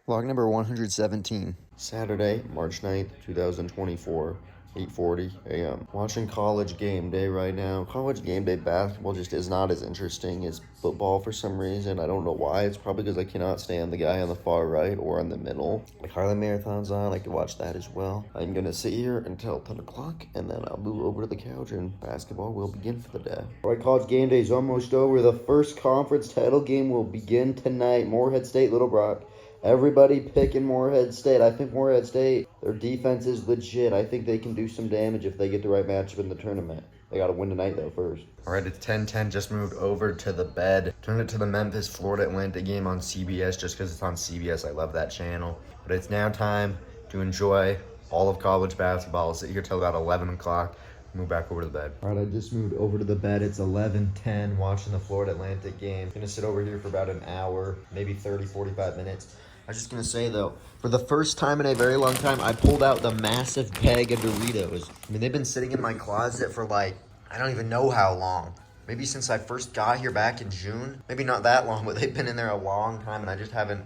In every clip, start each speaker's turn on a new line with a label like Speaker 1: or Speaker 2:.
Speaker 1: Vlog number 117. Saturday, March 9th, 2024, 8:40 a.m. Watching College Game Day right now. College Game Day basketball just is not as interesting as football for some reason. I don't know why. It's probably because I cannot stand the guy on the far right or in the middle. Like Harlem Marathon's on. I could watch that as well. I'm going to sit here until 10 o'clock, and then I'll move over to the couch, and basketball will begin for the day. All right, College Game Day is almost over. The first conference title game will begin tonight. Morehead State, Little Rock. Everybody picking Morehead State. I think Morehead State, their defense is legit. I think they can do some damage if they get the right matchup in the tournament. They got to win tonight, though, first. All right, it's 10:10. Just moved over to the bed. Turned it to the Memphis, Florida Atlantic game on CBS just because it's on CBS. I love that channel. But it's now time to enjoy all of college basketball. I'll sit here till about 11 o'clock. Move back over to the bed. All right, I just moved over to the bed. It's 11:10, watching the Florida Atlantic game. Gonna sit over here for about an hour, maybe 30, 45 minutes. I was just gonna say though, for the first time in a very long time, I pulled out the massive bag of Doritos. I mean, they've been sitting in my closet for like, I don't even know how long. Maybe since I first got here back in June. Maybe not that long, but they've been in there a long time and I just haven't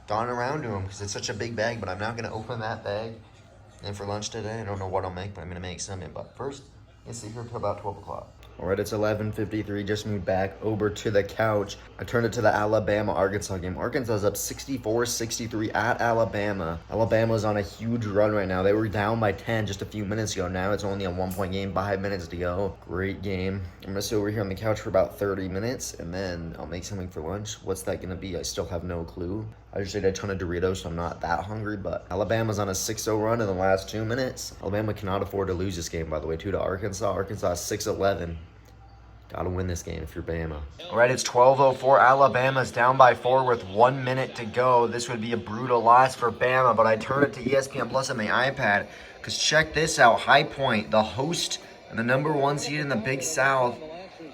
Speaker 1: gone around to them because it's such a big bag. But I'm now gonna open that bag. And for lunch today, I don't know what I'll make, but I'm gonna make something. But first, let's sit here until about 12 o'clock. All right, it's 11:53, just moved back over to the couch. I turned it to the Alabama-Arkansas game. Arkansas is up 64-63 at Alabama. Alabama's on a huge run right now. They were down by 10 just a few minutes ago. Now it's only a 1-point game, 5 minutes to go. Great game. I'm gonna sit over here on the couch for about 30 minutes, and then I'll make something for lunch. What's that gonna be? I still have no clue. I just ate a ton of Doritos, so I'm not that hungry, but Alabama's on a 6-0 run in the last 2 minutes. Alabama cannot afford to lose this game, by the way, too, to Arkansas. Arkansas is 6-11. Gotta win this game if you're Bama. All right, it's 12:04. Alabama's down by 4 with 1 minute to go. This would be a brutal loss for Bama, but I turned it to ESPN Plus on my iPad, because check this out. High Point, the host and the number 1 seed in the Big South,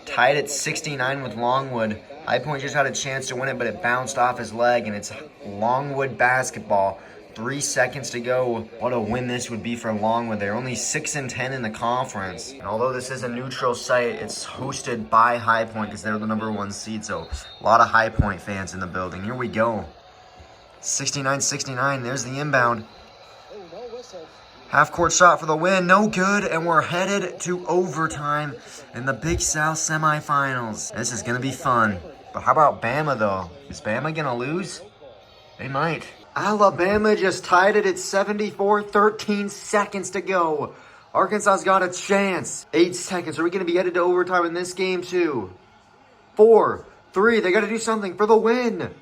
Speaker 1: tied at 69 with Longwood. High Point just had a chance to win it, but it bounced off his leg, and it's Longwood basketball. 3 seconds to go. What a win this would be for Longwood. They're only 6-10 in the conference. And although this is a neutral site, it's hosted by High Point because they're the number 1 seed. So a lot of High Point fans in the building. Here we go. 69-69. There's the inbound. Half-court shot for the win. No good. And we're headed to overtime in the Big South semifinals. This is going to be fun. But how about Bama, though? Is Bama going to lose? They might. Alabama just tied it at 74, 13 seconds to go. Arkansas's got a chance. 8 seconds. Are we going to be headed to overtime in this game, too? 4, 3. They got to do something for the win.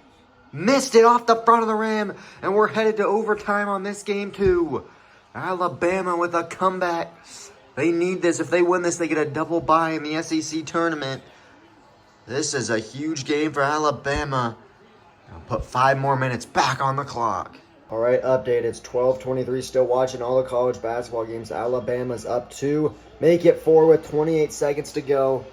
Speaker 1: Missed it off the front of the rim. And we're headed to overtime on this game, too. Alabama with a comeback. They need this. If they win this, they get a double bye in the SEC tournament. This is a huge game for Alabama. I'll put 5 more minutes back on the clock. All right, update. It's 12:23. Still watching all the college basketball games. Alabama's up 2. Make it 4 with 28 seconds to go.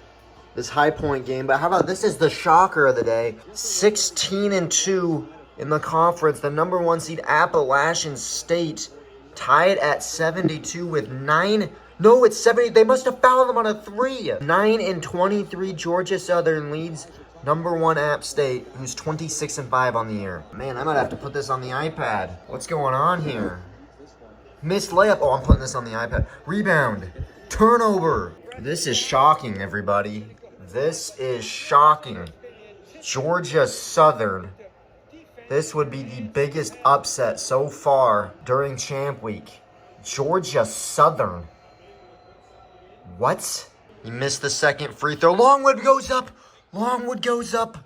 Speaker 1: This High Point game. But how about this is the shocker of the day. 16-2 in the conference. The number 1 seed Appalachian State tied at 72 with 9. No, it's 70. They must have fouled them on a 3. 9-23 Georgia Southern leads number 1 App State, who's 26-5 on the year. Man, I might have to put this on the iPad. What's going on here? Missed layup. Oh, I'm putting this on the iPad. Rebound. Turnover. This is shocking, everybody. This is shocking. Georgia Southern. This would be the biggest upset so far during Champ Week. Georgia Southern. What? He missed the second free throw. Longwood goes up. Longwood goes up.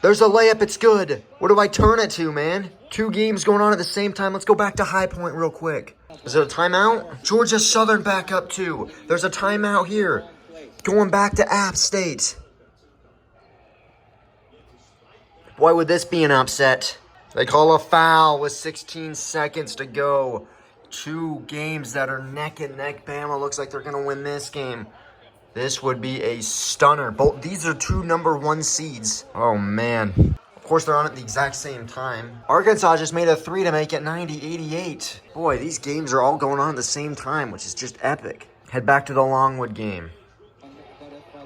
Speaker 1: There's a layup. It's good. What do I turn it to, man? 2 games going on at the same time. Let's go back to High Point real quick. Is it a timeout? Georgia Southern back up 2. There's a timeout here. Going back to App State. Why would this be an upset? They call a foul with 16 seconds to go. 2 games that are neck and neck. Bama looks like they're going to win this game. This would be a stunner. Both these are 2 number 1 seeds. Oh, man. Of course, they're on at the exact same time. Arkansas just made a 3 to make it 90-88. Boy, these games are all going on at the same time, which is just epic. Head back to the Longwood game.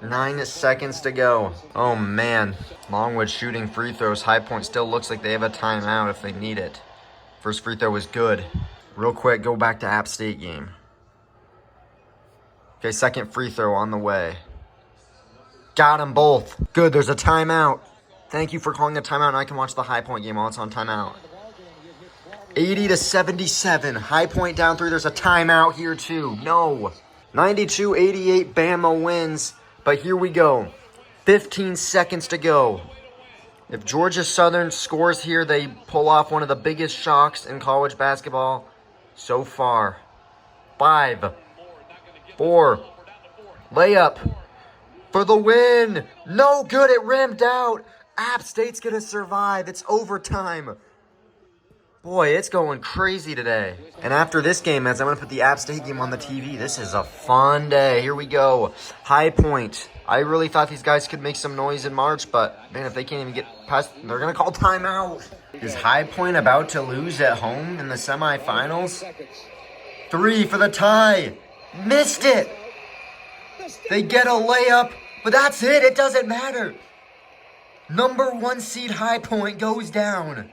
Speaker 1: 9 seconds to go. Oh, man. Longwood shooting free throws. High Point still looks like they have a timeout if they need it. First free throw was good. Real quick, go back to App State game. Okay, second free throw on the way. Got them both. Good, there's a timeout. Thank you for calling a timeout, and I can watch the High Point game while it's on timeout. 80-77. High Point down 3. There's a timeout here, too. No. 92-88. Bama wins. But here we go. 15 seconds to go. If Georgia Southern scores here, they pull off one of the biggest shocks in college basketball so far. 5, 4, layup for the win. No good. It rimmed out. App State's going to survive. It's overtime. Boy, it's going crazy today. And after this game, as I'm going to put the App State game on the TV, this is a fun day. Here we go. High Point. I really thought these guys could make some noise in March, but, man, if they can't even get past, they're going to call timeout. Is High Point about to lose at home in the semifinals? 3 for the tie. Missed it. They get a layup, but that's it. It doesn't matter. Number 1 seed High Point goes down.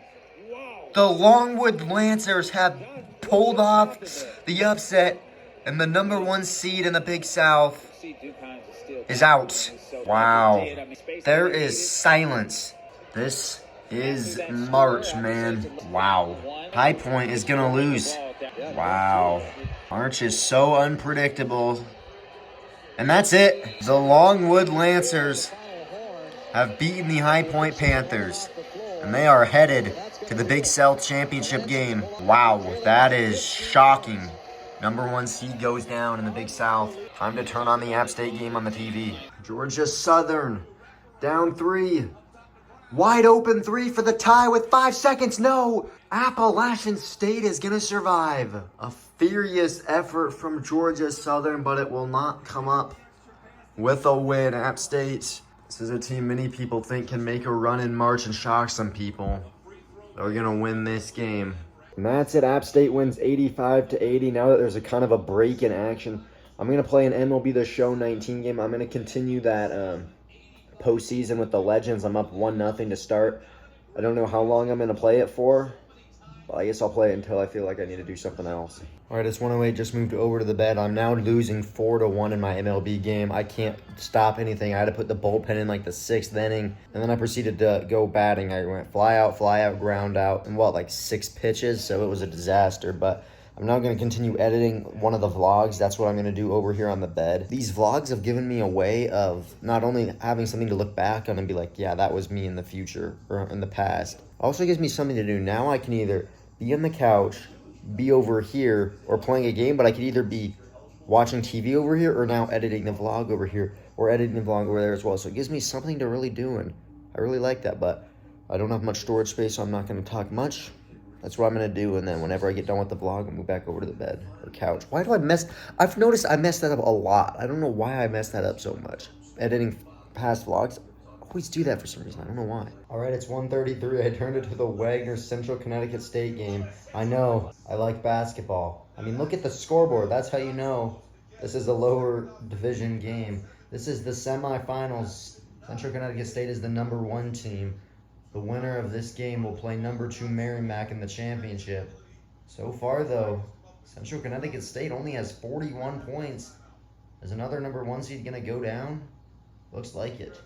Speaker 1: The Longwood Lancers have pulled off the upset, and the number 1 seed in the Big South is out. Wow. There is silence. This is March, man. Wow. High Point is going to lose. Wow. March is so unpredictable. And that's it. The Longwood Lancers have beaten the High Point Panthers, and they are headed to the Big South Championship game. Wow, that is shocking. Number 1 seed goes down in the Big South. Time to turn on the App State game on the TV. Georgia Southern down 3. Wide open 3 for the tie with 5 seconds. No! Appalachian State is going to survive. A furious effort from Georgia Southern, but it will not come up with a win. App State, this is a team many people think can make a run in March and shock some people. They're going to win this game. And that's it. App State wins 85-80. Now that there's a kind of a break in action, I'm going to play an MLB The Show 19 game. I'm going to continue that postseason with the Legends. I'm up 1-0 to start. I don't know how long I'm going to play it for. But I guess I'll play it until I feel like I need to do something else. All right, it's 1:08. Just moved over to the bed. I'm now losing 4-1 in my MLB game. I can't stop anything. I had to put the bullpen in like the 6th inning, and then I proceeded to go batting. I went fly out, ground out, and like 6 pitches, so it was a disaster. But I'm now going to continue editing one of the vlogs. That's what I'm going to do over here on the bed. These vlogs have given me a way of not only having something to look back on and be like, yeah, that was me in the future or in the past. Also gives me something to do. Now I can either be on the couch, be over here, or playing a game, but I could either be watching TV over here or now editing the vlog over here or editing the vlog over there as well. So it gives me something to really do, and I really like that, but I don't have much storage space, so I'm not going to talk much. That's what I'm going to do, and then whenever I get done with the vlog, I'll move back over to the bed or couch. Why do I mess? I've noticed I mess that up a lot. I don't know why I mess that up so much. Editing past vlogs, I always do that for some reason. I don't know why. All right, it's 1:33. I turned it to the Wagner Central Connecticut State game. I know. I like basketball. I mean, look at the scoreboard. That's how you know this is a lower division game. This is the semifinals. Central Connecticut State is the number 1 team. The winner of this game will play number 2 Merrimack in the championship. So far, though, Central Connecticut State only has 41 points. Is another number 1 seed going to go down? Looks like it.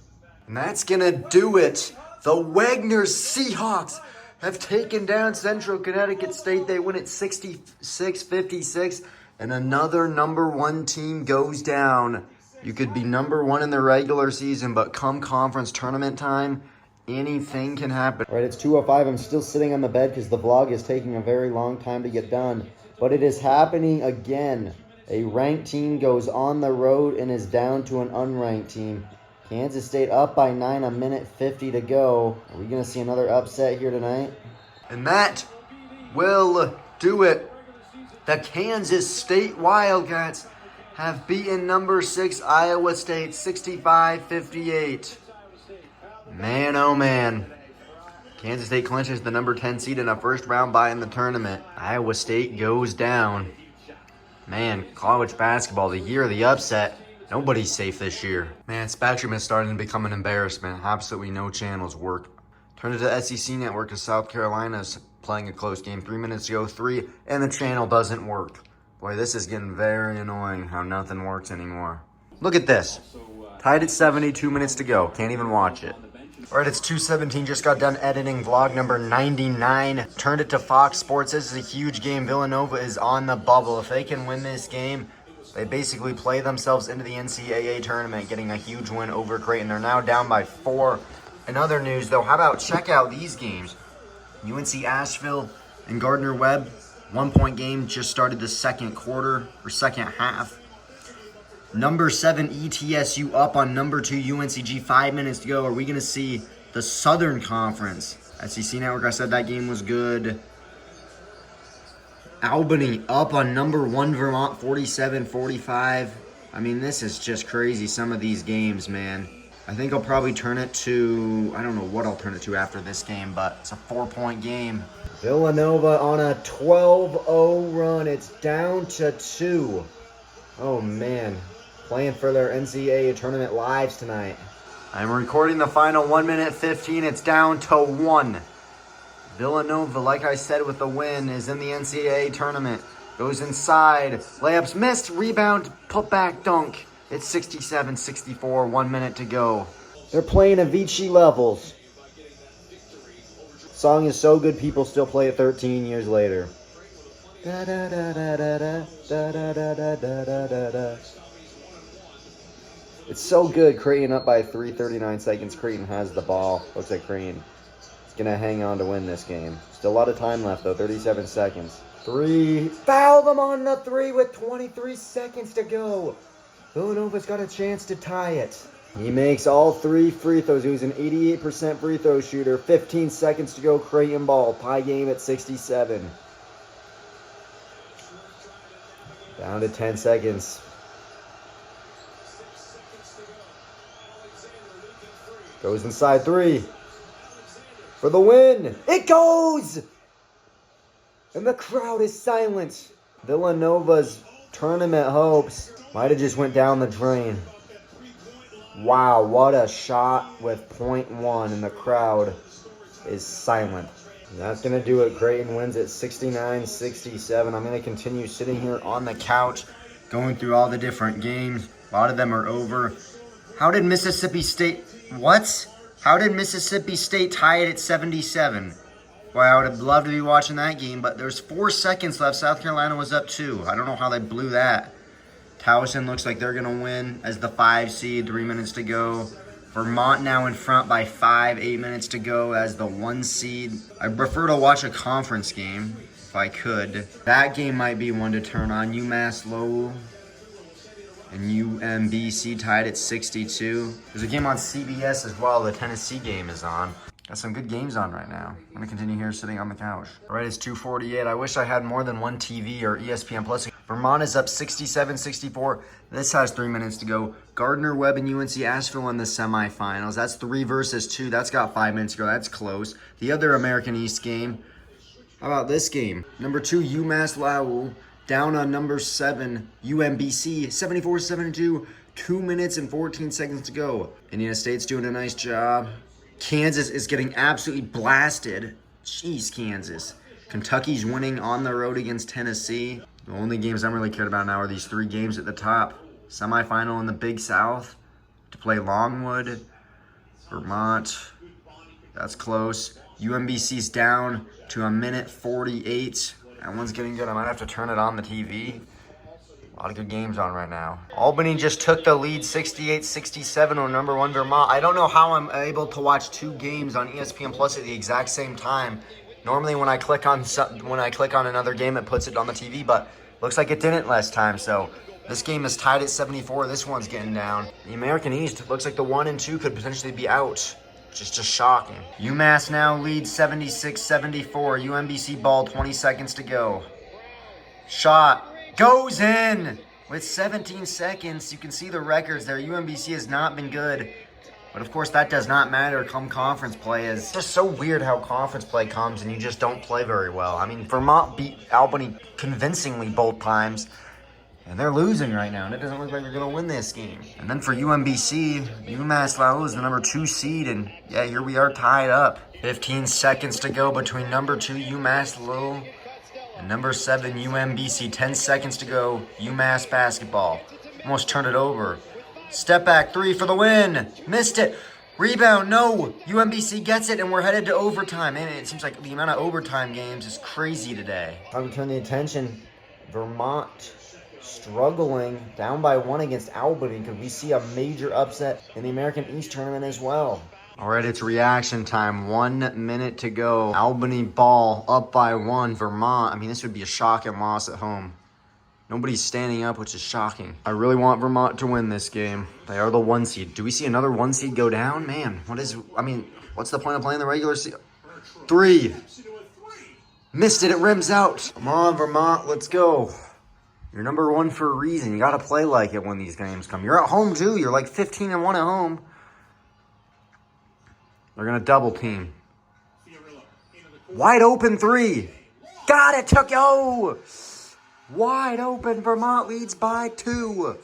Speaker 1: And that's going to do it. The Wagner Seahawks have taken down Central Connecticut State. They win at 66-56. And another number 1 team goes down. You could be number 1 in the regular season, but come conference tournament time, anything can happen. All right, it's 2:05. I'm still sitting on the bed because the vlog is taking a very long time to get done. But it is happening again. A ranked team goes on the road and is down to an unranked team. Kansas State up by 9, 1:50 to go. Are we going to see another upset here tonight? And that will do it. The Kansas State Wildcats have beaten number 6 Iowa State 65-58. Man, oh man. Kansas State clinches the number 10 seed in a first round bye in the tournament. Iowa State goes down. Man, college basketball, the year of the upset. Nobody's safe this year. Man, Spectrum is starting to become an embarrassment. Absolutely no channels work. Turn it to SEC Network as South Carolina's playing a close game. 3 minutes to go, 3, and the channel doesn't work. Boy, this is getting very annoying how nothing works anymore. Look at this. Tied at 72 minutes to go. Can't even watch it. All right, it's 2:17. Just got done editing vlog number 99. Turned it to Fox Sports. This is a huge game. Villanova is on the bubble. If they can win this game, they basically play themselves into the NCAA tournament, getting a huge win over Creighton. They're now down by 4. In other news, though, how about check out these games? UNC Asheville and Gardner-Webb. 1-point game. Just started the second quarter or second half. Number 7 ETSU up on number 2 UNCG. 5 minutes to go. Are we going to see the Southern Conference? SEC Network, I said that game was good. Albany up on number 1 Vermont, 47-45. I mean, this is just crazy, some of these games, man. I think I'll probably turn it to, I don't know what I'll turn it to after this game, but it's a 4-point game. Villanova on a 12-0 run. It's down to 2. Oh, man. Playing for their NCAA tournament lives tonight. I'm recording the final 1 minute 15. It's down to 1. Villanova, like I said, with the win, is in the NCAA tournament. Goes inside. Layups missed. Rebound. Put back dunk. It's 67-64. 1 minute to go. They're playing Avicii levels. Song is so good, people still play it 13 years later. Da da da da da da da da da da da da. It's so good. Creighton up by 3:39 seconds. Creighton has the ball. Looks like Creighton is going to hang on to win this game. Still a lot of time left, though. 37 seconds. 3. Foul them on the 3 with 23 seconds to go. Villanova's got a chance to tie it. He makes all 3 free throws. He was an 88% free throw shooter. 15 seconds to go. Creighton ball. Tie game at 67. Down to 10 seconds. Goes inside 3. For the win. It goes! And the crowd is silent. Villanova's tournament hopes might have just went down the drain. Wow, what a shot with .1, and the crowd is silent. And that's going to do it. Creighton wins at 69-67. I'm going to continue sitting here on the couch, going through all the different games. A lot of them are over. How did Mississippi State... What? How did Mississippi State tie it at 77? Boy, I would have loved to be watching that game, but there's 4 seconds left. South Carolina was up 2. I don't know how they blew that. Towson looks like they're going to win as the 5 seed. 3 minutes to go. Vermont now in front by 5. 8 minutes to go as the 1 seed. I prefer to watch a conference game if I could. That game might be one to turn on. UMass Lowell and UMBC tied at 62. There's a game on CBS as well. The Tennessee game is on. Got some good games on right now. I'm going to continue here sitting on the couch. All right, it's 2:48. I wish I had more than one TV or ESPN Plus. Vermont is up 67-64. This has 3 minutes to go. Gardner-Webb and UNC Asheville in the semifinals. That's 3 versus 2. That's got 5 minutes to go. That's close. The other American East game. How about this game? Number 2, UMass Lowell. Down on number 7, UMBC, 74-72, 2 minutes and 14 seconds to go. Indiana State's doing a nice job. Kansas is getting absolutely blasted. Jeez, Kansas. Kentucky's winning on the road against Tennessee. The only games I'm really cared about now are these 3 games at the top. Semifinal in the Big South to play Longwood, Vermont. That's close. UMBC's down to a minute 48. That one's getting good. I might have to turn it on the TV. A lot of good games on right now. Albany just took the lead 68-67 on number 1 Vermont. I don't know how I'm able to watch 2 games on ESPN Plus at the exact same time. Normally when I click on another game, it puts it on the TV, but looks like it didn't last time. So this game is tied at 74. This one's getting down. The American East looks like the 1 and 2 could potentially be out. Just shocking. UMass now leads 76-74. UMBC ball, 20 seconds to go. Shot goes in with 17 seconds. You can see the records there. UMBC has not been good. But of course, that does not matter come conference play. It's just so weird how conference play comes and you just don't play very well. I mean, Vermont beat Albany convincingly both times. And they're losing right now, and it doesn't look like they're going to win this game. And then for UMBC, UMass Lowell is the number 2 seed, and yeah, here we are tied up. 15 seconds to go between number 2 UMass Lowell and number 7 UMBC. 10 seconds to go, UMass basketball. Almost turned it over. Step back 3 for the win. Missed it. Rebound, no. UMBC gets it, and we're headed to overtime. Man, it seems like the amount of overtime games is crazy today. Time to turn the attention. Vermont struggling, down by 1 against Albany. Could we see a major upset in the American East tournament as well? All right, it's reaction time. 1 minute to go. Albany ball up by 1. Vermont, I mean, this would be a shocking loss at home. Nobody's standing up, which is shocking. I really want Vermont to win this game. They are the 1 seed. Do we see another 1 seed go down? Man, what's the point of playing the regular season? 3. Missed it, it rims out. Come on, Vermont, let's go. You're number 1 for a reason. You got to play like it when these games come. You're at home, too. You're like 15-1 at home. They're going to double team. Wide open 3. Got it, Tuck-yo! Wide open, Vermont leads by 2.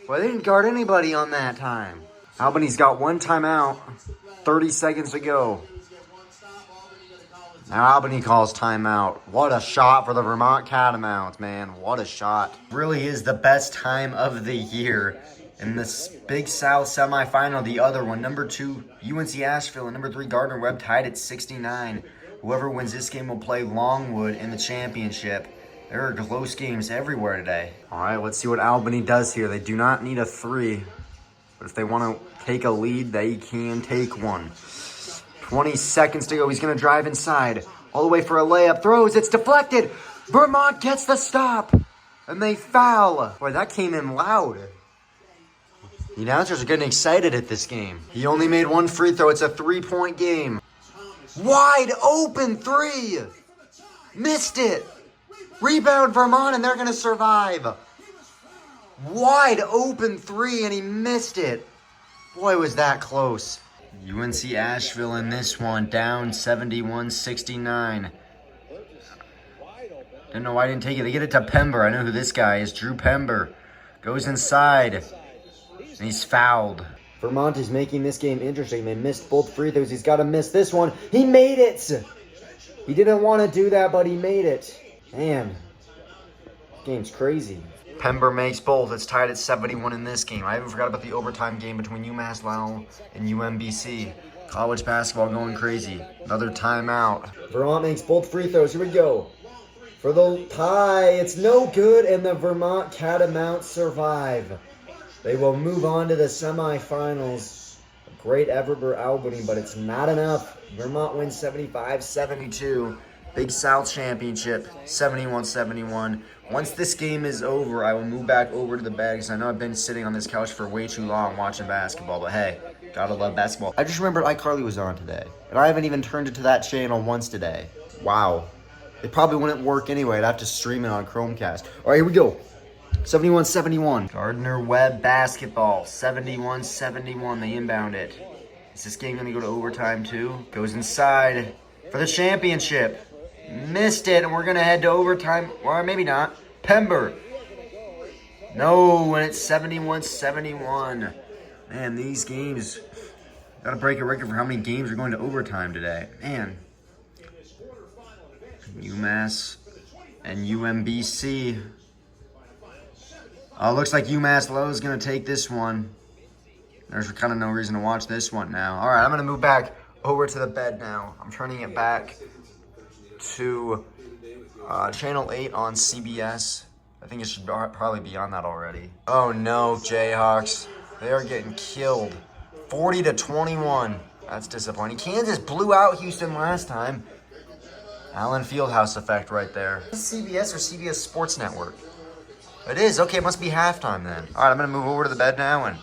Speaker 1: Well, they didn't guard anybody on that time. Albany's got 1 timeout. 30 seconds to go. Now Albany calls timeout. What a shot for the Vermont Catamounts, man. What a shot. Really is the best time of the year. In this Big South semifinal, the other one, number 2, UNC Asheville, and number 3, Gardner-Webb tied at 69. Whoever wins this game will play Longwood in the championship. There are close games everywhere today. All right, let's see what Albany does here. They do not need a 3, but if they want to take a lead, they can take one. 20 seconds to go. He's going to drive inside. All the way for a layup. Throws. It's deflected. Vermont gets the stop. And they foul. Boy, that came in loud. The announcers are getting excited at this game. He only made 1 free throw. It's a 3-point game. Wide open 3. Missed it. Rebound Vermont, and they're going to survive. Wide open 3, and he missed it. Boy, was that close. UNC Asheville in this one, down 71-69. Didn't know why I didn't take it. They get it to Pember. I know who this guy is. Drew Pember goes inside, and he's fouled. Vermont is making this game interesting. They missed both free throws. He's got to miss this one. He made it. He didn't want to do that, but he made it. Man, this game's crazy. Pember makes both. It's tied at 71 in this game. I even forgot about the overtime game between UMass Lowell and UMBC. College basketball going crazy. Another timeout. Vermont makes both free throws. Here we go. For the tie, it's no good, and the Vermont Catamounts survive. They will move on to the semifinals. A great effort for Albany, but it's not enough. Vermont wins 75-72. Big South Championship, 71-71. Once this game is over, I will move back over to the bed because I know I've been sitting on this couch for way too long watching basketball. But hey, gotta love basketball. I just remembered iCarly was on today, and I haven't even turned it to that channel once today. Wow. It probably wouldn't work anyway. I'd have to stream it on Chromecast. All right, here we go. 71-71. Gardner-Webb basketball, 71-71. They inbound it. Is this game going to go to overtime too? Goes inside for the championship. Missed it, and we're going to head to overtime. Or maybe not. Pember. No, and it's 71-71. Man, these games. Got to break a record for how many games are going to overtime today. Man. UMass and UMBC. Oh, looks like UMass Lowell is going to take this one. There's kind of no reason to watch this one now. All right, I'm going to move back over to the bed now. I'm turning it back to Channel 8 on CBS. I think it should probably be on that already. Oh no, Jayhawks. They are getting killed. 40-21. That's disappointing. Kansas blew out Houston last time. Allen Fieldhouse effect right there. Is this CBS or CBS Sports Network? It is. Okay, it must be halftime then. All right, I'm going to move over to the bed now and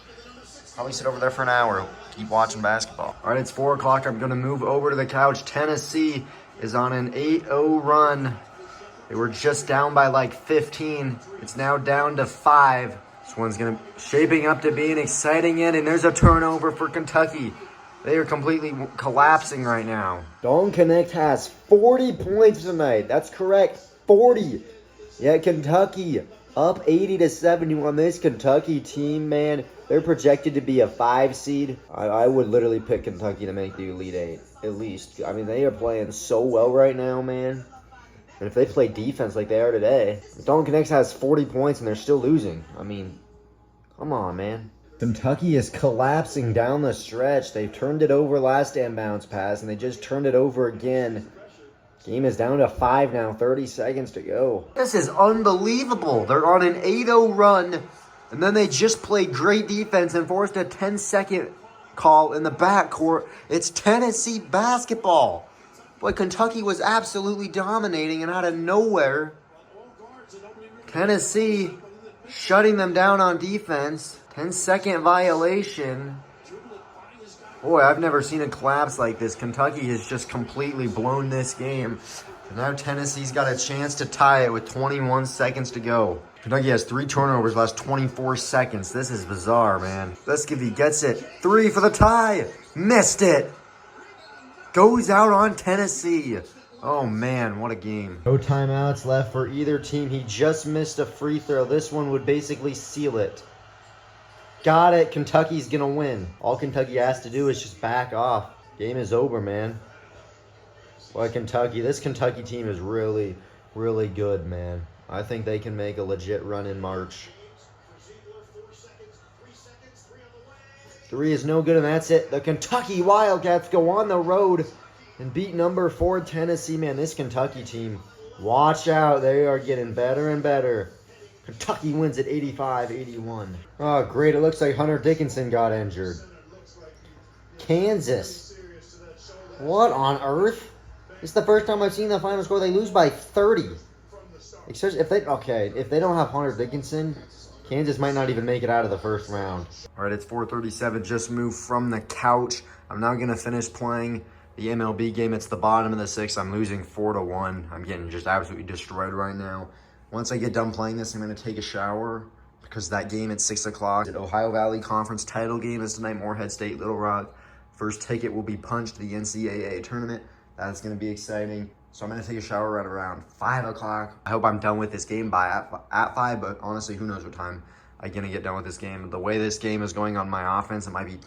Speaker 1: probably sit over there for an hour. Keep watching basketball. All right, it's 4 o'clock. I'm going to move over to the couch. Tennessee is on an 8-0 run. They were just down by like 15. It's now down to 5. This one's shaping up to be an exciting end, and there's a turnover for Kentucky. They are completely collapsing right now. Dawn Connect has 40 points tonight. That's correct, 40. Yeah, Kentucky Up 80-71. This Kentucky team, man, they're projected to be a 5 seed. I would literally pick Kentucky to make the Elite Eight, at least. I mean, they are playing so well right now, man. And if they play defense like they are today, Duncan X has 40 points and they're still losing. I mean, come on, man. Kentucky is collapsing down the stretch. They've turned it over last inbounds pass, and they just turned it over again. Game is down to 5 now, 30 seconds to go. This is unbelievable. They're on an 8-0 run, and then they just played great defense and forced a 10-second call in the backcourt. It's Tennessee basketball. Boy, Kentucky was absolutely dominating, and out of nowhere, Tennessee shutting them down on defense. 10-second violation. Boy, I've never seen a collapse like this. Kentucky has just completely blown this game. And now Tennessee's got a chance to tie it with 21 seconds to go. Kentucky has 3 turnovers last 24 seconds. This is bizarre, man. Leskivy gets it. 3 for the tie. Missed it. Goes out on Tennessee. Oh, man, what a game. No timeouts left for either team. He just missed a free throw. This one would basically seal it. Got it. Kentucky's going to win. All Kentucky has to do is just back off. Game is over, man. Boy, Kentucky. This Kentucky team is really, really good, man. I think they can make a legit run in March. 3 is no good, and that's it. The Kentucky Wildcats go on the road and beat number 4 Tennessee. Man, this Kentucky team, watch out. They are getting better and better. Kentucky wins at 85-81. Oh, great. It looks like Hunter Dickinson got injured. Kansas. What on earth? This is the first time I've seen the final score. They lose by 30. If they don't have Hunter Dickinson, Kansas might not even make it out of the first round. All right, it's 4:37. Just moved from the couch. I'm now going to finish playing the MLB game. It's the bottom of the 6th. I'm losing 4-1. I'm getting just absolutely destroyed right now. Once I get done playing this, I'm going to take a shower because that game at 6 o'clock. The Ohio Valley Conference title game is tonight, Morehead State, Little Rock. First ticket will be punched to the NCAA tournament. That's going to be exciting. So I'm going to take a shower right around 5 o'clock. I hope I'm done with this game by at 5, but honestly, who knows what time I'm going to get done with this game. The way this game is going on my offense, it might be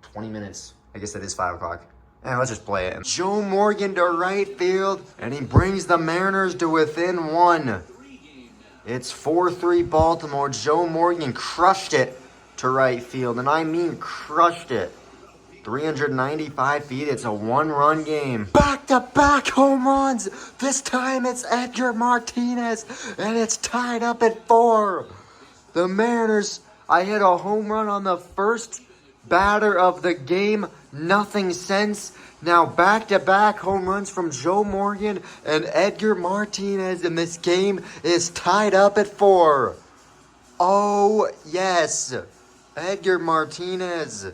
Speaker 1: 20 minutes. I guess it is 5 o'clock. And let's just play it. Joe Morgan to right field, and he brings the Mariners to within 1. It's 4-3 Baltimore. Joe Morgan crushed it to right field, and I mean crushed it. 395 feet. It's a 1-run game. Back-to-back home runs. This time it's Edgar Martinez, and it's tied up at 4. The Mariners, I hit a home run on the first batter of the game. Nothing since. Now back-to-back home runs from Joe Morgan and Edgar Martinez, and this game is tied up at 4. Oh, yes. Edgar Martinez.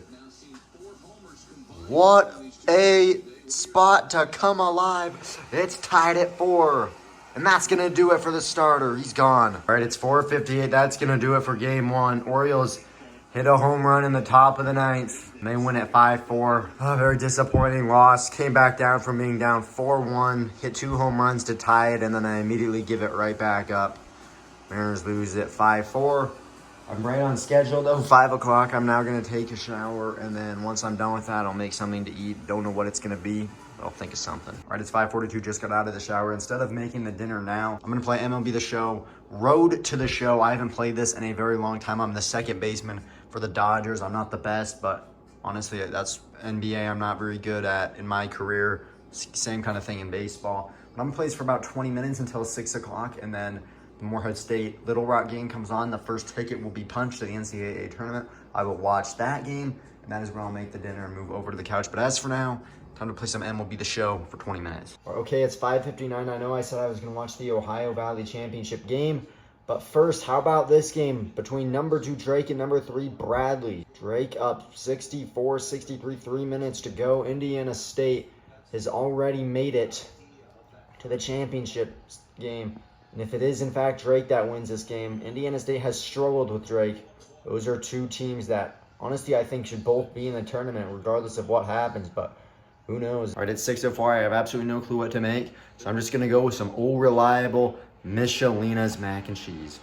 Speaker 1: What a spot to come alive. It's tied at 4. And that's going to do it for the starter. He's gone. All right, it's 4:58. That's going to do it for game 1. Orioles hit a home run in the top of the 9th. And they win at 5-4. Oh, very disappointing loss. Came back down from being down 4-1. Hit 2 home runs to tie it, and then I immediately give it right back up. Mariners lose at 5-4. I'm right on schedule, though. 5 o'clock, I'm now going to take a shower, and then once I'm done with that, I'll make something to eat. Don't know what it's going to be, but I'll think of something. All right, it's 5:42. Just got out of the shower. Instead of making the dinner now, I'm going to play MLB The Show. Road to the Show. I haven't played this in a very long time. I'm the second baseman for the Dodgers. I'm not the best, but honestly, that's NBA I'm not very good at in my career. Same kind of thing in baseball. But I'm going to play this for about 20 minutes until 6 o'clock, and then the Morehead State Little Rock game comes on. The first ticket will be punched to the NCAA tournament. I will watch that game, and that is when I'll make the dinner and move over to the couch. But as for now, time to play some MLB The Show for 20 minutes. Okay, it's 5:59. I know I said I was going to watch the Ohio Valley Championship game, but first, how about this game between number 2 Drake and number 3 Bradley? Drake up 64-63, 3 minutes to go. Indiana State has already made it to the championship game. And if it is, in fact, Drake that wins this game, Indiana State has struggled with Drake. Those are 2 teams that, honestly, I think should both be in the tournament regardless of what happens, but who knows? All right, it's 6:04. I have absolutely no clue what to make, so I'm just going to go with some old reliable Michelina's mac and cheese.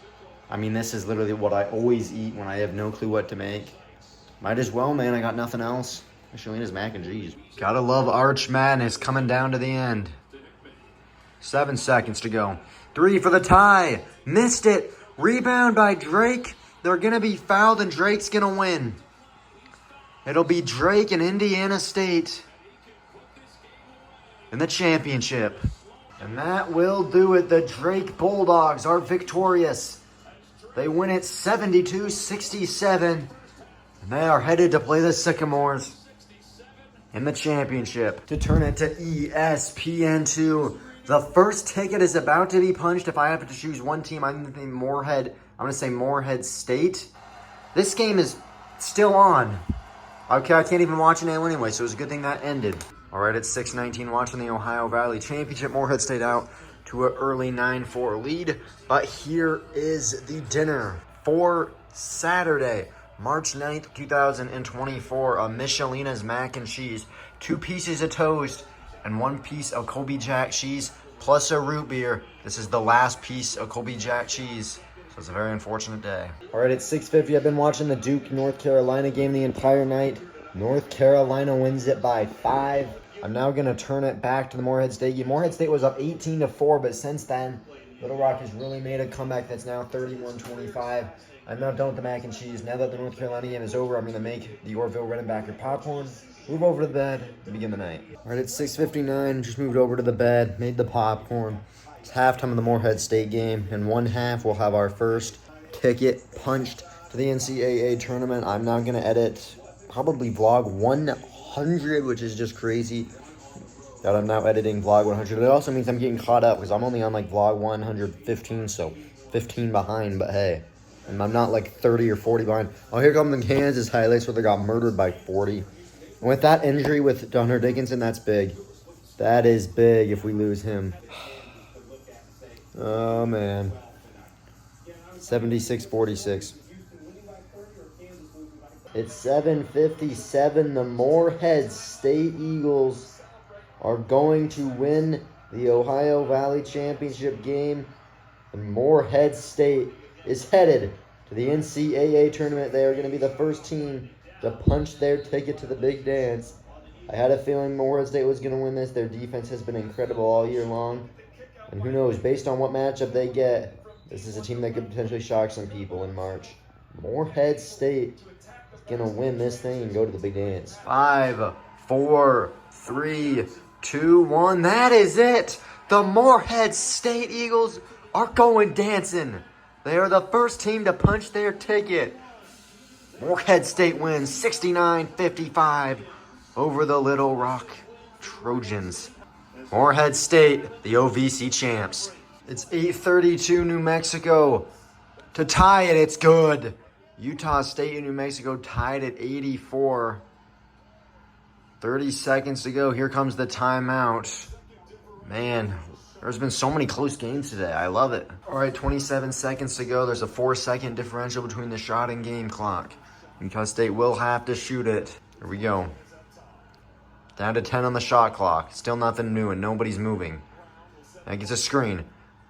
Speaker 1: I mean, this is literally what I always eat when I have no clue what to make. Might as well, man. I got nothing else. Michelina's mac and cheese. Gotta love Arch Madness coming down to the end. 7 seconds to go. 3 for the tie. Missed it. Rebound by Drake. They're gonna be fouled and Drake's gonna win. It'll be Drake and Indiana State in the championship. And that will do it. The Drake Bulldogs are victorious. They win it 72-67. And they are headed to play the Sycamores in the championship to turn it to ESPN2. The first ticket is about to be punched. If I have to choose one team, I'm going to say Morehead State. This game is still on. Okay, I can't even watch it now anyway, so it was a good thing that ended. All right, it's 6:19, watching the Ohio Valley Championship. Morehead State out to an early 9-4 lead. But here is the dinner for Saturday, March 9th, 2024. A Michelina's mac and cheese, 2 pieces of toast, and 1 piece of Colby Jack cheese, plus a root beer. This is the last piece of Colby Jack cheese. So it's a very unfortunate day. All right, it's 6:50. I've been watching the Duke North Carolina game the entire night. North Carolina wins it by 5. I'm now going to turn it back to the Morehead State game. Morehead State was up 18-4, but since then, Little Rock has really made a comeback that's now 31-25. I'm now done with the mac and cheese. Now that the North Carolina game is over, I'm going to make the Orville Redenbacher popcorn, move over to the bed, and begin the night. All right, it's 6:59. Just moved over to the bed, made the popcorn. It's halftime of the Morehead State game. In one half, we'll have our first ticket punched to the NCAA tournament. I'm now going to edit probably vlog 100, which is just crazy that I'm now editing vlog 100. It also means I'm getting caught up because I'm only on like vlog 115, so 15 behind, but hey. And I'm not like 30 or 40 behind. Oh, here come the Kansas highlights where they got murdered by 40. And with that injury with Hunter Dickinson, that's big. That is big if we lose him. Oh, man. 76-46. It's 7:57. The Morehead State Eagles are going to win the Ohio Valley Championship game. And Morehead State is headed to the NCAA tournament. They are going to be the first team to punch their ticket to the big dance. I had a feeling Morehead State was going to win this. Their defense has been incredible all year long. And who knows, based on what matchup they get, this is a team that could potentially shock some people in March. Morehead State is going to win this thing and go to the big dance. 5, 4, 3, 2, 1. That is it. The Morehead State Eagles are going dancing. They are the first team to punch their ticket. Morehead State wins 69-55 over the Little Rock Trojans. Morehead State, the OVC champs. It's 8:32, New Mexico. To tie it, it's good. Utah State and New Mexico tied at 84. 30 seconds to go. Here comes the timeout. Man, there's been so many close games today. I love it. All right, 27 seconds to go. There's a 4-second differential between the shot and game clock. Utah State will have to shoot it. Here we go. Down to 10 on the shot clock. Still nothing new and nobody's moving. That gets a screen.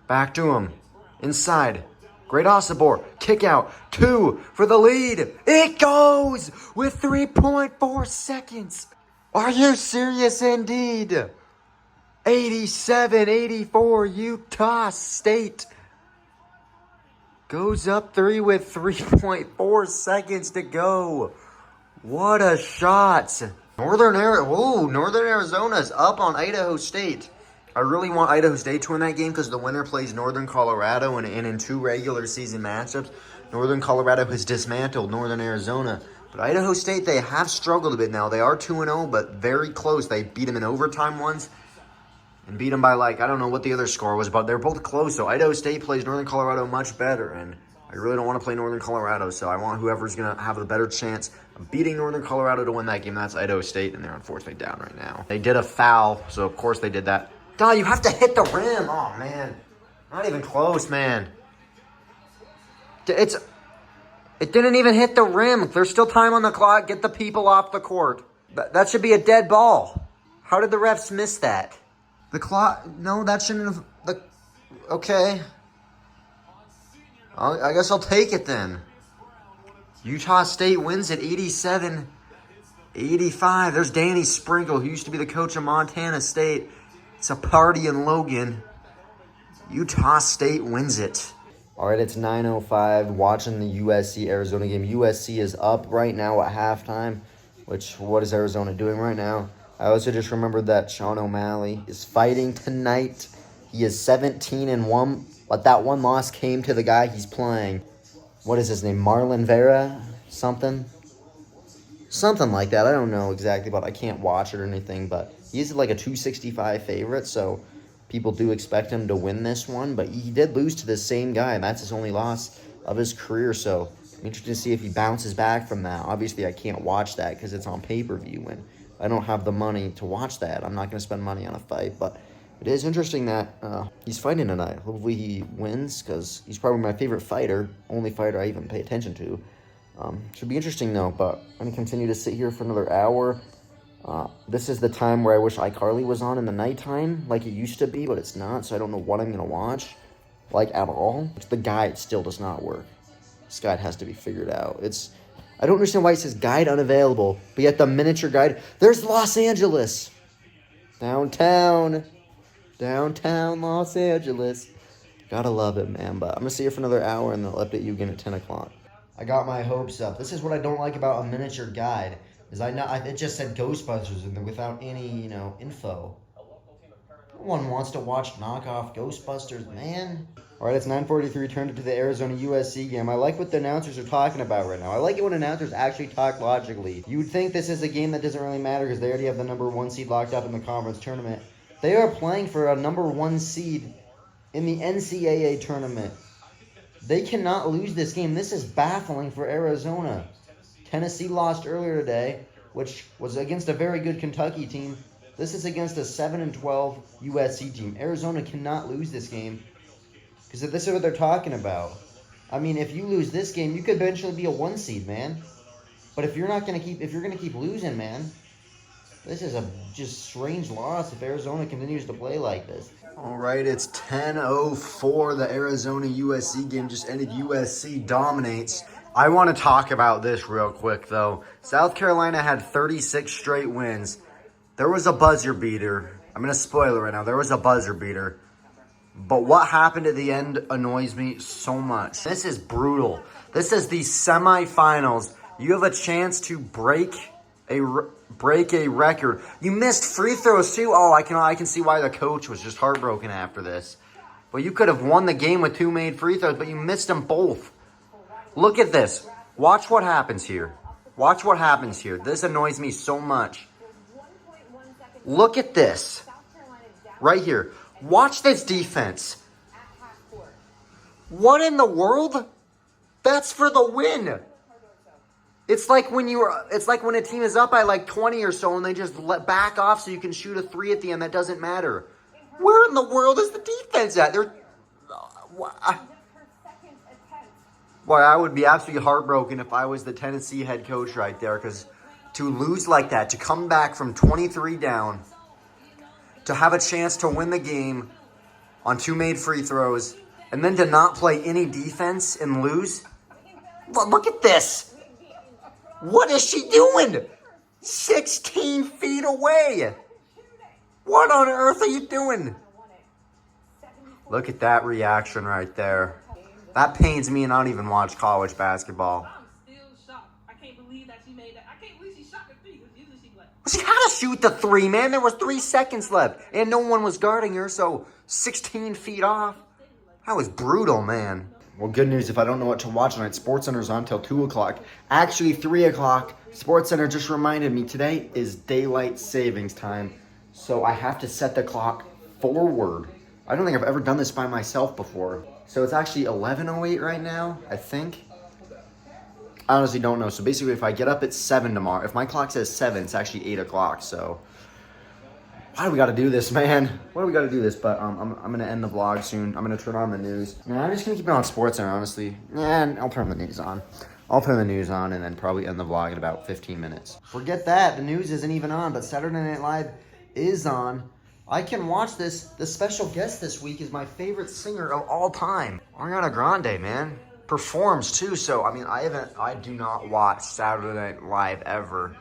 Speaker 1: Back to him. Inside. Great Osibor. Kick out. 2 for the lead. It goes with 3.4 seconds. Are you serious indeed? 87-84 Utah State goes up 3 with 3.4 seconds to go. What a shot. Northern Arizona's up on Idaho State. I really want Idaho State to win that game because the winner plays Northern Colorado, and in 2 regular season matchups, Northern Colorado has dismantled Northern Arizona. But Idaho State, they have struggled a bit now. They are 2-0, but very close. They beat them in overtime once and beat them by, like, I don't know what the other score was, but they're both close. So Idaho State plays Northern Colorado much better, and I really don't want to play Northern Colorado, so I want whoever's going to have the better chance of beating Northern Colorado to win that game. That's Idaho State, and they're unfortunately down right now. They did a foul, so of course they did that. God, you have to hit the rim. Oh, man. Not even close, man. It didn't even hit the rim. There's still time on the clock. Get the people off the court. That should be a dead ball. How did the refs miss that? The clock... No, that shouldn't have... Okay. I guess I'll take it then. Utah State wins at 87-85. There's Danny Sprinkle, who used to be the coach of Montana State. It's a party in Logan. Utah State wins it. All right, it's 9:05. Watching the USC-Arizona game. USC is up right now at halftime, which, what is Arizona doing right now? I also just remembered that Sean O'Malley is fighting tonight. He is 17-1, but that one loss came to the guy he's playing. What is his name? Marlon Vera? Something like that. I don't know exactly, but I can't watch it or anything, but he's like a 265 favorite, so people do expect him to win this one, but he did lose to the same guy, and that's his only loss of his career, so I'm interested to see if he bounces back from that. Obviously, I can't watch that because it's on pay-per-view, and I don't have the money to watch that. I'm not going to spend money on a fight, but it is interesting that he's fighting tonight. Hopefully he wins, because he's probably my favorite fighter, only fighter I even pay attention to. Should be interesting, though, but I'm going to continue to sit here for another hour. This is the time where I wish iCarly was on in the nighttime, like it used to be, but it's not, so I don't know what I'm going to watch, like, at all. The guide still does not work. This guide has to be figured out. I don't understand why it says guide unavailable, but yet the miniature guide, there's Los Angeles. Downtown Los Angeles. Gotta love it, man, but I'm going to sit here for another hour, and they'll update you again at 10 o'clock. I got my hopes up. This is what I don't like about a miniature guide. It just said Ghostbusters in there without any, info. No one wants to watch knockoff Ghostbusters, man. All right, it's 9:43, turned to the Arizona-USC game. I like what the announcers are talking about right now. I like it when announcers actually talk logically. You would think this is a game that doesn't really matter because they already have the number 1 seed locked up in the conference tournament. They are playing for a number 1 seed in the NCAA tournament. They cannot lose this game. This is baffling for Arizona. Tennessee lost earlier today, which was against a very good Kentucky team. This is against a 7-12 USC team. Arizona cannot lose this game because this is what they're talking about. I mean, if you lose this game, you could eventually be a 1 seed, man. But if you're gonna keep losing, man, this is a just strange loss if Arizona continues to play like this. All right, it's 10:04. The Arizona-USC game just ended. USC dominates. I want to talk about this real quick, though. South Carolina had 36 straight wins. There was a buzzer beater. I'm going to spoil it right now. There was a buzzer beater. But what happened at the end annoys me so much. This is brutal. This is the semifinals. You have a chance to break a record. You missed free throws, too. Oh, I can see why the coach was just heartbroken after this. But you could have won the game with 2 made free throws, but you missed them both. Look at this. Watch what happens here. Watch what happens here. This annoys me so much. Look at this. Right here. Watch this defense. What in the world? That's for the win. It's like when a team is up by like 20 or so and they just let back off so you can shoot a 3 at the end. That doesn't matter. Where in the world is the defense at? Boy, I would be absolutely heartbroken if I was the Tennessee head coach right there, because to lose like that, to come back from 23 down, to have a chance to win the game on 2 made free throws, and then to not play any defense and lose. Look at this. What is she doing? 16 feet away. What on earth are you doing? Look at that reaction right there. That pains me, and I don't even watch college basketball.
Speaker 2: I'm still shocked. I can't believe that she made that. I can't believe she shot the 3 because usually she like.
Speaker 1: She had to shoot the 3, man. There was 3 seconds left, and no one was guarding her, so 16 feet off. That was brutal, man. Well, good news. If I don't know what to watch tonight, SportsCenter's on till 2 o'clock. Actually, 3 o'clock. SportsCenter just reminded me today is daylight savings time, so I have to set the clock forward. I don't think I've ever done this by myself before. So it's actually 11:08 right now, I think. I honestly don't know. So basically, if I get up at 7 tomorrow, if my clock says 7, it's actually 8 o'clock. So why do we got to do this, man? Why do we got to do this? But I'm going to end the vlog soon. I'm going to turn on the news. Nah, I'm just going to keep it on SportsCenter, honestly. Yeah, I'll turn the news on. I'll turn the news on and then probably end the vlog in about 15 minutes. Forget that. The news isn't even on, but Saturday Night Live is on. I can watch this. The special guest this week is my favorite singer of all time. Ariana Grande, man. performs too. So I mean, I do not watch Saturday Night Live ever.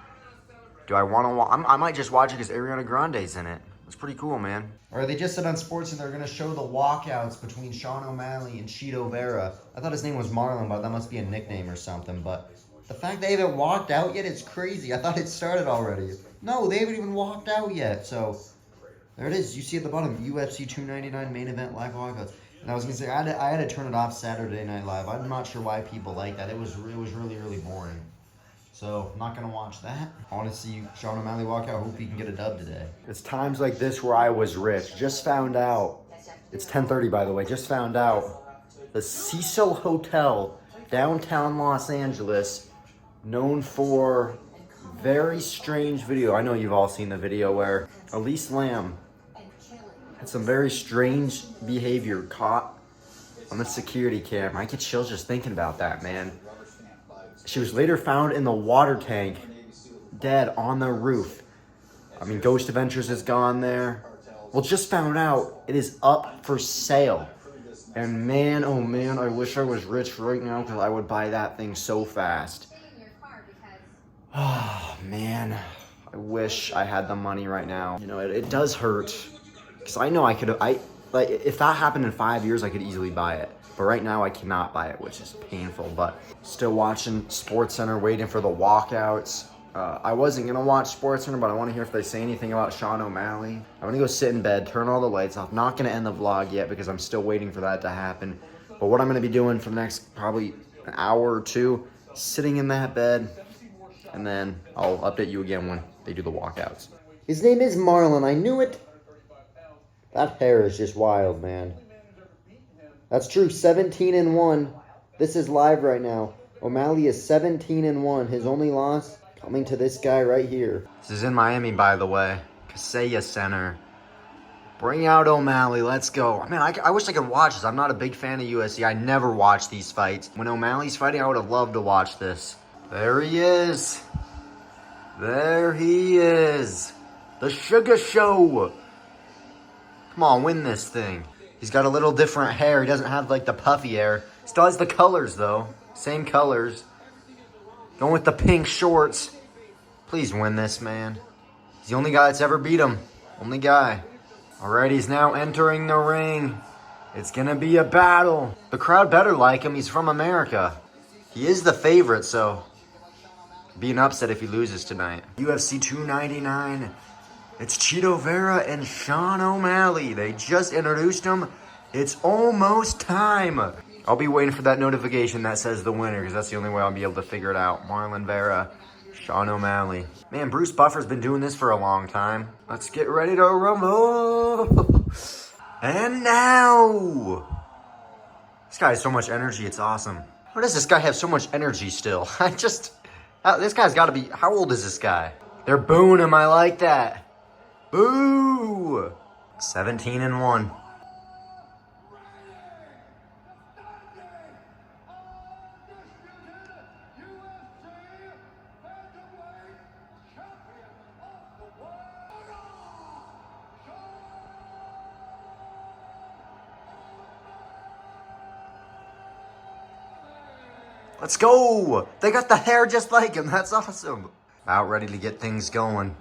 Speaker 1: Do I want to watch? I might just watch it because Ariana Grande's in it. It's pretty cool, man. Or they just said on Sports and they're gonna show the walkouts between Sean O'Malley and Cheeto Vera. I thought his name was Marlon, but that must be a nickname or something. But the fact they haven't walked out yet, it's crazy. I thought it started already. No, they haven't even walked out yet. So there it is. You see at the bottom, UFC 299 main event live walkouts. And I was gonna say I had to turn it off Saturday Night Live. I'm not sure why people like that. It was really boring. So I'm not gonna watch that. I want to see Sean O'Malley walk out. Hope he can get a dub today. It's times like this where I was rich. Just found out. It's 10:30 by the way. Just found out the Cecil Hotel, downtown Los Angeles, known for very strange video. I know you've all seen the video where Elise Lam had some very strange behavior caught on the security camera. I get chills just thinking about that, man. She was later found in the water tank, dead on the roof. I mean, Ghost Adventures has gone there. Well, just found out it is up for sale. And man, oh man, I wish I was rich right now because I would buy that thing so fast. Oh man, I wish I had the money right now. You know, it does hurt. Because I know like if that happened in 5 years, I could easily buy it. But right now I cannot buy it, which is painful. But still watching SportsCenter, waiting for the walkouts. I wasn't gonna watch SportsCenter, but I want to hear if they say anything about Sean O'Malley. I'm gonna go sit in bed, turn all the lights off. Not gonna end the vlog yet because I'm still waiting for that to happen. But what I'm gonna be doing for the next probably an hour or two, sitting in that bed, and then I'll update you again when they do the walkouts. His name is Marlon. I knew it. That hair is just wild, man. That's true. 17-1. This is live right now. O'Malley is 17-1. His only loss coming to this guy right here. This is in Miami, by the way. Kaseya Center. Bring out O'Malley. Let's go. Man, I wish I could watch this. I'm not a big fan of UFC. I never watch these fights. When O'Malley's fighting, I would have loved to watch this. There he is. There he is. The Sugar Show. Come on, win this thing. He's got a little different hair. He doesn't have like the puffy hair. Still has the colors though. Same colors. Going with the pink shorts. Please win this, man. He's the only guy that's ever beat him. Only guy. Alright, he's now entering the ring. It's gonna be a battle. The crowd better like him. He's from America. He is the favorite, so be an upset if he loses tonight. UFC 299. It's Cheeto Vera and Sean O'Malley. They just introduced him. It's almost time. I'll be waiting for that notification that says the winner because that's the only way I'll be able to figure it out. Marlon Vera, Sean O'Malley. Man, Bruce Buffer's been doing this for a long time. Let's get ready to rumble. And now. This guy has so much energy. It's awesome. How does this guy have so much energy still? This guy's got to be, how old is this guy? They're booing him. I like that. Boo! 17-1. Let's go! They got the hair just like him. That's awesome. About ready to get things going.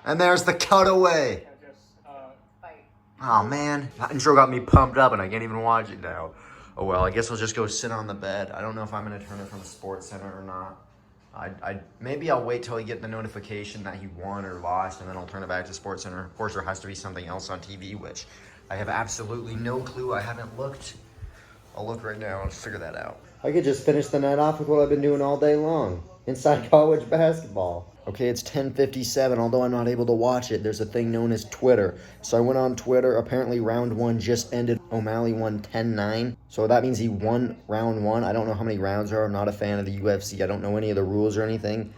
Speaker 1: And there's the cutaway. Oh man, that intro got me pumped up and I can't even watch it now. Oh well, I guess I'll just go sit on the bed. I don't know if I'm gonna turn it from the SportsCenter or not. Maybe I'll wait till I get the notification that he won or lost and then I'll turn it back to SportsCenter. Of course, there has to be something else on TV, which I have absolutely no clue. I haven't looked. I'll look right now and figure that out. I could just finish the night off with what I've been doing all day long. Inside college basketball. Okay, it's 10:57. Although I'm not able to watch it, there's a thing known as Twitter. So I went on Twitter. Apparently, round one just ended. O'Malley won 10-9. So that means he won round one. I don't know how many rounds there are. I'm not a fan of the UFC. I don't know any of the rules or anything.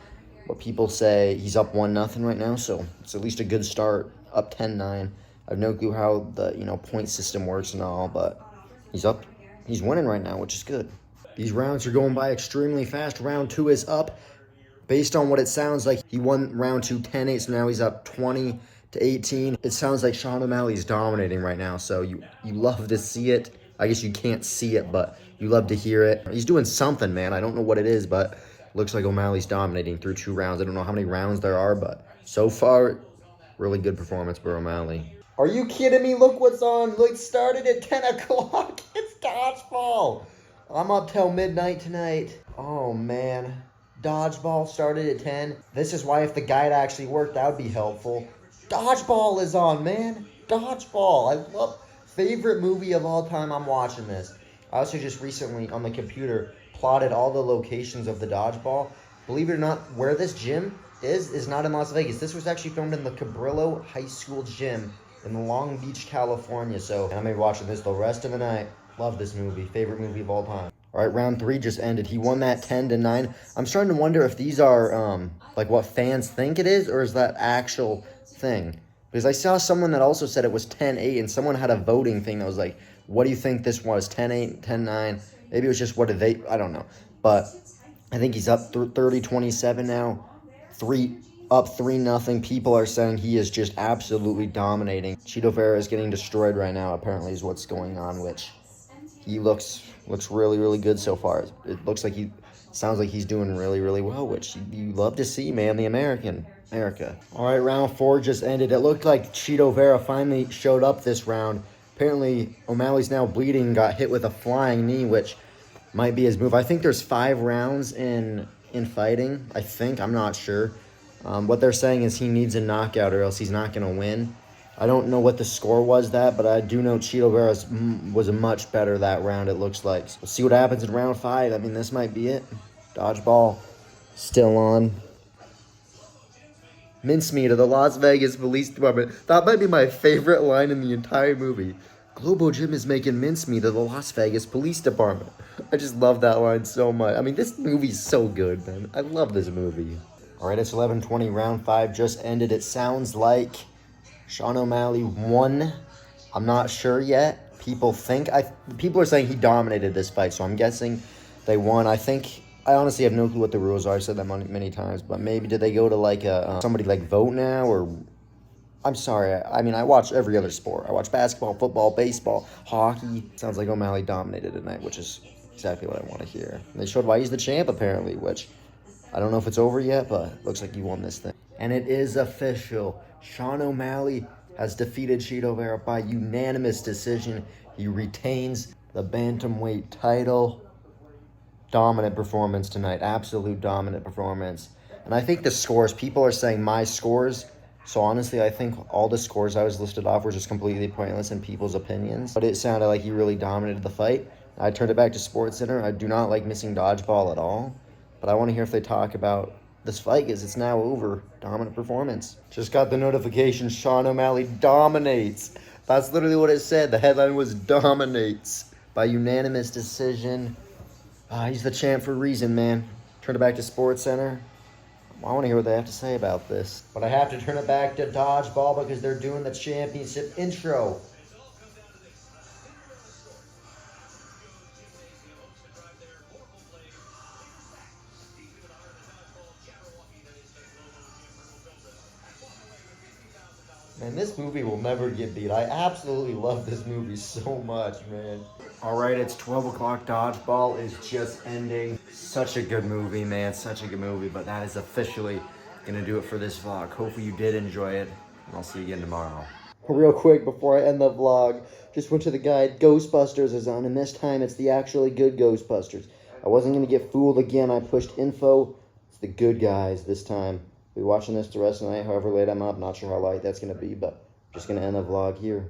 Speaker 1: But people say he's up 1-0 right now. So it's at least a good start. Up 10-9. I have no clue how the point system works and all. But he's up. He's winning right now, which is good. These rounds are going by extremely fast. Round two is up. Based on what it sounds like, he won round two 10-8, so now he's up 20-10 to 18. It sounds like Sean O'Malley's dominating right now, so you love to see it. I guess you can't see it, but you love to hear it. He's doing something, man. I don't know what it is, but looks like O'Malley's dominating through 2 rounds. I don't know how many rounds there are, but so far, really good performance for O'Malley. Are you kidding me? Look what's on. Look, started at 10 o'clock. It's dodgeball. I'm up till midnight tonight. Oh, man. Dodgeball started at 10. This is why if the guide actually worked, that would be helpful. Dodgeball is on, man. Dodgeball. I love... Favorite movie of all time, I'm watching this. I also just recently, on the computer, plotted all the locations of the dodgeball. Believe it or not, where this gym is not in Las Vegas. This was actually filmed in the Cabrillo High School gym in Long Beach, California. So, I'm going to be watching this the rest of the night. Love this movie. Favorite movie of all time. All right, round 3 just ended. He won that 10-9. I'm starting to wonder if these are, like, what fans think it is, or is that actual thing? Because I saw someone that also said it was 10-8, and someone had a voting thing that was like, what do you think this was, 10-8, 10-9? Maybe it was just what did they, I don't know. But I think he's up 30-27 now. Up 3-0. People are saying he is just absolutely dominating. Chito Vera is getting destroyed right now, apparently, is what's going on, which he looks really, really good so far. It looks like sounds like he's doing really, really well, which you love to see, man, the America. All right, round 4 just ended. It looked like Chito Vera finally showed up this round. Apparently, O'Malley's now bleeding, got hit with a flying knee, which might be his move. I think there's 5 rounds in fighting, I think. I'm not sure. What they're saying is he needs a knockout or else he's not going to win. I don't know what the score was but I do know Chito Vera was much better that round, it looks like. So we'll see what happens in round 5. I mean, this might be it. Dodgeball still on. Mincemeat of the Las Vegas Police Department. That might be my favorite line in the entire movie. Globo Gym is making mincemeat of the Las Vegas Police Department. I just love that line so much. I mean, this movie's so good, man. I love this movie. All right, it's 11:20. Round 5 just ended. It sounds like Sean O'Malley won. I'm not sure yet. People are saying he dominated this fight, so I'm guessing they won. I honestly have no clue what the rules are. I've said that many times, but maybe did they go to like somebody like vote now, or I'm sorry. I mean, I watch every other sport. I watch basketball, football, baseball, hockey. Sounds like O'Malley dominated tonight, which is exactly what I want to hear. And they showed why he's the champ apparently, which I don't know if it's over yet, but looks like he won this thing. And it is official. Sean O'Malley has defeated Chito Vera by unanimous decision. He retains the bantamweight title. Dominant performance tonight. Absolute dominant performance. And I think the scores, people are saying my scores. So honestly, I think all the scores I was listed off were just completely pointless in people's opinions. But it sounded like he really dominated the fight. I turned it back to SportsCenter. I do not like missing dodgeball at all. But I want to hear if they talk about this fight because it's now over. Dominant performance. Just got the notification Sean O'Malley dominates. That's literally what it said. The headline was dominates by unanimous decision. He's the champ for a reason, man. Turn it back to SportsCenter. I want to hear what they have to say about this. But I have to turn it back to dodgeball because they're doing the championship intro. Man, this movie will never get beat. I absolutely love this movie so much, man. All right, it's 12 o'clock. Dodgeball is just ending. Such a good movie, man. Such a good movie. But that is officially going to do it for this vlog. Hopefully you did enjoy it. And I'll see you again tomorrow. Real quick before I end the vlog, just went to the guide. Ghostbusters is on, and this time it's the actually good Ghostbusters. I wasn't going to get fooled again. I pushed info. It's the good guys this time. I'll be watching this the rest of the night, however late I'm up. Not sure how late that's going to be, but I'm just going to end the vlog here.